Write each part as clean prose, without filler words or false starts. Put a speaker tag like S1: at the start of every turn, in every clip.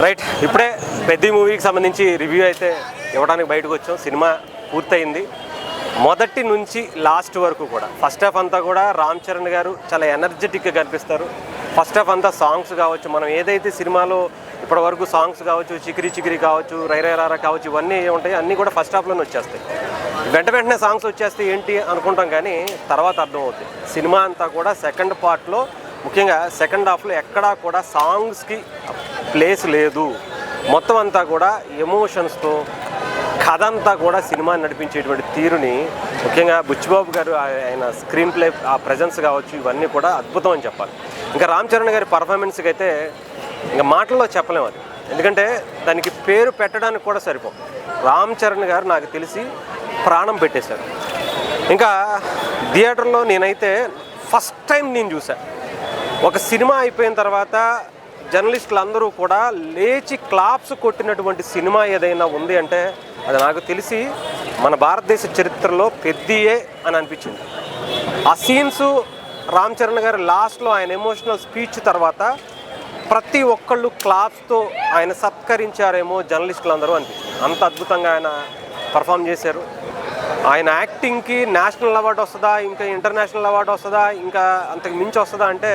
S1: Right, ఇప్పుడే పెద్ద మూవీకి సంబంధించి రివ్యూ అయితే ఇవ్వడానికి బయటకు వచ్చాం. సినిమా పూర్తయింది. మొదటి నుంచి లాస్ట్ వరకు కూడా ఫస్ట్ హాఫ్ అంతా కూడా రామ్ చరణ్ గారు చాలా ఎనర్జెటిక్గా కనిపిస్తారు. ఫస్ట్ హాఫ్ అంతా సాంగ్స్ కావచ్చు, మనం ఏదైతే సినిమాలో ఇప్పటి వరకు సాంగ్స్ కావచ్చు, చికిరి చికిరి కావచ్చు, రైరారా కావచ్చు, ఇవన్నీ ఉంటాయి అన్నీ కూడా ఫస్ట్ హాఫ్లోనే వచ్చేస్తాయి. వెంటనే సాంగ్స్ వచ్చేస్తే ఏంటి అనుకుంటాం, కానీ తర్వాత అర్థమవుతుంది. సినిమా అంతా కూడా సెకండ్ పార్ట్లో, ముఖ్యంగా సెకండ్ హాఫ్లో ఎక్కడా కూడా సాంగ్స్కి ప్లేస్ లేదు. మొత్తం అంతా కూడా ఎమోషన్స్తో కథ అంతా కూడా సినిమాని నడిపించేటువంటి తీరుని, ముఖ్యంగా బుచ్చిబాబు గారు ఆయన స్క్రీన్ ప్లే, ఆ ప్రజెన్స్ కావచ్చు, ఇవన్నీ కూడా అద్భుతం అని చెప్పాలి. ఇంకా రామ్ చరణ్ గారి పర్ఫార్మెన్స్కి అయితే ఇంకా మాటల్లో చెప్పలేము అది, ఎందుకంటే దానికి పేరు పెట్టడానికి కూడా సరిపో. రామ్ చరణ్ గారు నాకు తెలిసి ప్రాణం పెట్టేశారు. ఇంకా థియేటర్లో నేనైతే ఫస్ట్ టైం నేను చూశాను. ఒక సినిమా అయిపోయిన తర్వాత జర్నలిస్టులు అందరూ కూడా లేచి క్లాప్స్ కొట్టినటువంటి సినిమా ఏదైనా ఉంది అంటే అది నాకు తెలిసి మన భారతదేశ చరిత్రలో పెద్దయే అని అనిపించింది. ఆ సీన్స్, రామ్ చరణ్ గారు లాస్ట్లో ఆయన ఎమోషనల్ స్పీచ్ తర్వాత ప్రతి ఒక్కళ్ళు క్లాప్స్తో ఆయన సత్కరించారేమో జర్నలిస్టులు అందరూ అనిపించింది. అంత అద్భుతంగా ఆయన పర్ఫామ్ చేశారు. ఆయన యాక్టింగ్కి నేషనల్ అవార్డు వస్తుందా, ఇంకా ఇంటర్నేషనల్ అవార్డు వస్తుందా, ఇంకా అంతకు మించి వస్తుందా అంటే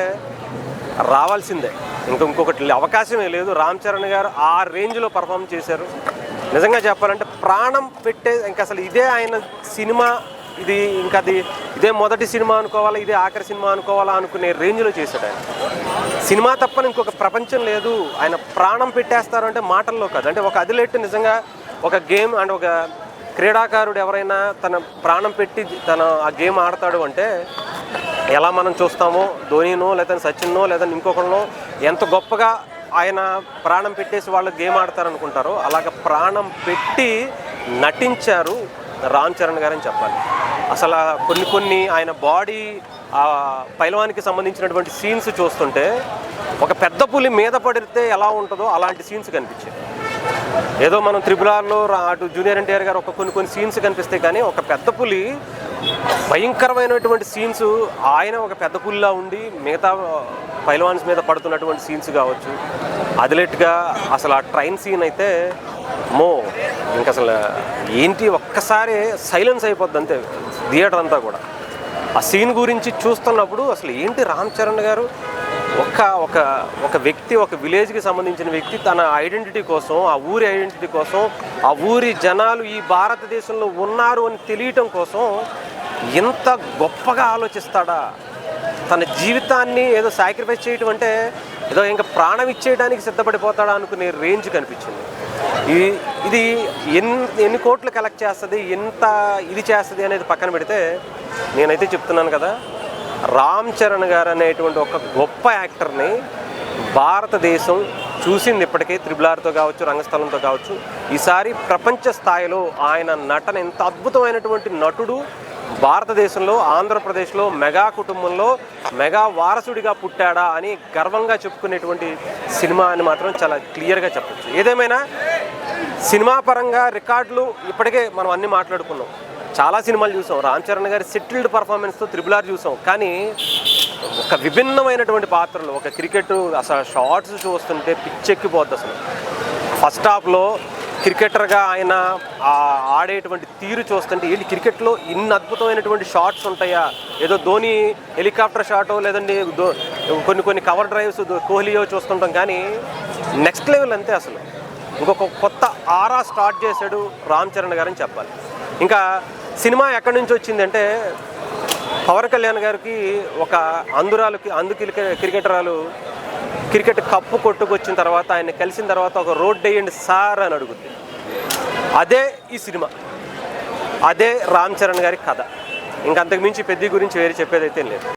S1: రావాల్సిందే. ఇంకొకటి అవకాశమే లేదు. రామ్ చరణ్ గారు ఆ రేంజ్లో పర్ఫామ్ చేశారు. నిజంగా చెప్పాలంటే ప్రాణం పెట్టే, ఇంకా అసలు ఇదే ఆయన సినిమా, ఇది ఇంకా ఇదే మొదటి సినిమా అనుకోవాలా, ఇదే ఆఖరి సినిమా అనుకోవాలా అనుకునే రేంజ్లో చేశాడు ఆయన. సినిమా తప్పని ఇంకొక ప్రపంచం లేదు. ఆయన ప్రాణం పెట్టేస్తారు అంటే మాటల్లో కాదు. అంటే ఒక అథ్లెట్ నిజంగా ఒక గేమ్ అంటే ఒక క్రీడాకారుడు ఎవరైనా తన ప్రాణం పెట్టి ఆ గేమ్ ఆడతాడు అంటే ఎలా మనం చూస్తామో, ధోనినో లేదా సచిన్నో లేదా ఇంకొకరినో ఎంత గొప్పగా ఆయన ప్రాణం పెట్టేసి వాళ్ళు గేమ్ ఆడతారనుకుంటారో అలాగ ప్రాణం పెట్టి నటించారు రామ్ చరణ్ గారని చెప్పాలి. అసలు కొన్ని ఆయన బాడీ పైల్వానికి సంబంధించినటువంటి సీన్స్ చూస్తుంటే ఒక పెద్ద పులి మీద పడితే ఎలా ఉంటుందో అలాంటి సీన్స్ కనిపించాయి. ఏదో మనం త్రిపురాల్లో అటు జూనియర్ ఎన్టీఆర్ గారు కొన్ని సీన్స్ కనిపిస్తాయి, కానీ ఒక పెద్ద పులి భయంకరమైనటువంటి సీన్స్, ఆయన ఒక పెద్ద పులిలా ఉండి మిగతా పైల్వాన్స్ మీద పడుతున్నటువంటి సీన్స్ కావచ్చు, అథ్లెట్గా అసలు ఆ ట్రైన్ సీన్ అయితే ఇంక అసలు ఏంటి, ఒక్కసారి సైలెన్స్ అయిపోద్ది అంతే థియేటర్ అంతా కూడా. ఆ సీన్ గురించి చూస్తున్నప్పుడు అసలు ఏంటి రామ్ చరణ్ గారు ఒక వ్యక్తి, ఒక విలేజ్కి సంబంధించిన వ్యక్తి తన ఐడెంటిటీ కోసం, ఆ ఊరి ఐడెంటిటీ కోసం, ఆ ఊరి జనాలు ఈ భారతదేశంలో ఉన్నారు అని తెలియటం కోసం ఎంత గొప్పగా ఆలోచిస్తాడా. తన జీవితాన్ని ఏదో సాక్రిఫైస్ చేయటం అంటే ఏదో ఇంకా ప్రాణం ఇచ్చేయడానికి సిద్ధపడిపోతాడా అనుకునే రేంజ్ కనిపించింది. ఇది ఎన్ని కోట్లు కలెక్ట్ చేస్తుంది, ఎంత ఇది చేస్తుంది అనేది పక్కన పెడితే నేనైతే చెప్తున్నాను కదా, రామ్ చరణ్ గారు అనేటువంటి ఒక గొప్ప యాక్టర్ని భారతదేశం చూసింది ఇప్పటికే. RRRతో కావచ్చు, రంగస్థలంతో కావచ్చు. ఈసారి ప్రపంచ స్థాయిలో ఆయన నటన, ఎంత అద్భుతమైనటువంటి నటుడు, భారతదేశంలో ఆంధ్రప్రదేశ్లో మెగా కుటుంబంలో మెగా వారసుడిగా పుట్టాడా అని గర్వంగా చెప్పుకునేటువంటి సినిమా అని మాత్రం చాలా క్లియర్గా చెప్పచ్చు. ఏదేమైనా సినిమా పరంగా రికార్డులు ఇప్పటికే మనం అన్నీ మాట్లాడుకున్నాం. చాలా సినిమాలు చూసాం. రామ్ చరణ్ గారి సెటిల్డ్ పర్ఫార్మెన్స్తో RRR చూసాం, కానీ ఒక విభిన్నమైనటువంటి పాత్రలు, ఒక క్రికెట్ అసలు షార్ట్స్ చూస్తుంటే పిచ్చెక్కిపోద్ది అసలు. ఫస్ట్ హాఫ్లో క్రికెటర్గా ఆయన ఆడేటువంటి తీరు చూస్తుంటే ఏంటి, క్రికెట్లో ఇన్ని అద్భుతమైనటువంటి షాట్స్ ఉంటాయా, ఏదో ధోని హెలికాప్టర్ షాటో లేదండి కొన్ని కవర్ డ్రైవ్స్ కోహ్లీయో చూస్తుంటాం, కానీ నెక్స్ట్ లెవెల్ అంతే. అసలు ఇంకొక కొత్త ఆరా స్టార్ట్ చేశాడు రామ్ చరణ్ గారని చెప్పాలి. ఇంకా సినిమా ఎక్కడి నుంచి వచ్చిందంటే పవన్ కళ్యాణ్ గారికి ఒక అందు క్రికెటరాలు క్రికెట్ కప్పు కొట్టుకొచ్చిన తర్వాత ఆయన కలిసిన తర్వాత ఒక రోడ్ వేయండి సార్ అని అడుగుద్ది. అదే ఈ సినిమా, అదే రామ్ చరణ్ గారి కథ. ఇంకంతకు మించి పెద్ద గురించి వేరే చెప్పేదైతే లేదు.